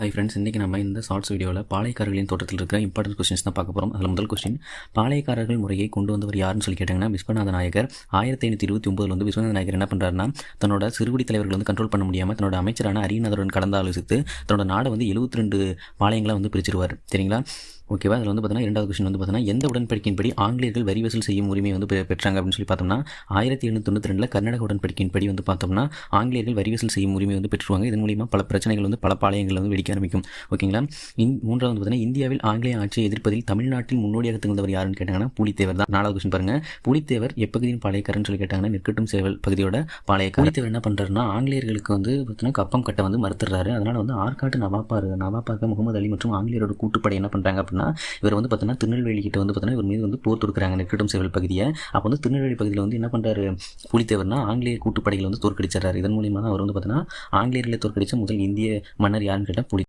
Hi friends, இன்றைக்கி நம்ம இந்த ஷார்ட்ஸ் வீடியோவில் பாளையக்காரர்களின் தோட்டத்தில் இருக்கிற இம்பார்ட்டன்ட் கொஸ்டின்ஸ் தான் பார்க்க போகிறோம். அதில் முதல் கொஸ்டின், பாளையக்காரர்கள் முறையை கொண்டு வந்தவர் யாருன்னு சொல்லி கேட்டாங்கன்னா விஸ்வநாத நாயகர். 1529 வந்து விஸ்வநாத நாயகர் என்ன பண்ணுறாருன்னா, தன்னோட சிறுகுடி தலைவர்கள் வந்து கண்ட்ரோல் பண்ண முடியாமல் தன்னோட அமைச்சரான அரியநாதருடன் கலந்து ஆலோசித்து தன்னோட நாடை வந்து 72 பாளையங்களை வந்து பிரிச்சிருவார். சரிங்களா? ஓகேவா? அதில் வந்து பார்த்தீங்கன்னா இரண்டாவது கொஸ்டின் வந்து பார்த்தீங்கன்னா, எந்த உடன்படிக்கையின்படி ஆங்கிலேயர்கள் வரி வசூல் செய்யும் உரிமை வந்து பெற்றாங்க அப்படின்னு சொல்லி பார்த்தோம்னா 1792 கர்நாடக உடன்படிக்கையின்படி வந்து பார்த்தோம்னா ஆங்கிலேயர்கள் வரி வசூல் செய்யும் உரிமை வந்து பெற்றுவாங்க. இதன் மூலிமா பல பிரச்சனைகள் வந்து பல பாளையங்கள் வந்து வெடிக்க ஆரம்பிக்கும். ஓகேங்களா? மூன்றாவது வந்து பார்த்தீங்கன்னா, இந்தியாவில் ஆங்கிலேய ஆட்சியை எதிர்ப்பதில் தமிழ்நாட்டில் முன்னோடியாக திகழ்ந்தவர் யாருன்னு கேட்டாங்கன்னா புலித்தேவர் தான். நாலாவது கொஸ்டின் பாருங்க, புலித்தேவர் எப்பகுதியின் பாளையக்காரன்னு சொல்லி கேட்டாங்கன்னா நெற்கட்டும் சேவல் பகுதியோட பாளையக்காரர். புலித்தேவர் என்ன பண்ணுறாருன்னா, ஆங்கிலேயர்களுக்கு வந்து பார்த்தீங்கன்னா கப்பம் கட்ட வந்து மறுத்துறாரு. அதனால வந்து ஆற்காட்டு நவாப்பாக முகமது அலி மற்றும் ஆங்கிலேயரோட கூட்டுப்படை என்ன பண்ணுறாங்க அப்படின்னா, இவர் வந்து பார்த்தீங்கன்னா திருநெல்வேலி கிட்ட வந்து பார்த்தீங்கன்னா இவர் மீது வந்து போர் தொடுக்கிறாங்க நெற்கட்டும் சேவல் பகுதியை. அப்போ வந்து திருநெல்வேலி பகுதியில் வந்து என்ன பண்ணுறாரு புலித்தேவர்னா, ஆங்கிலேய கூட்டுப்படைகளை வந்து தோற்கடிச்சிடறாரு. இதன் மூலியமாக தான் அவர் வந்து பார்த்தீங்கன்னா ஆங்கிலேயர்களை தோற்கடிச்ச முதல் இந்திய மன்னர் யாருன்னு கேட்டால்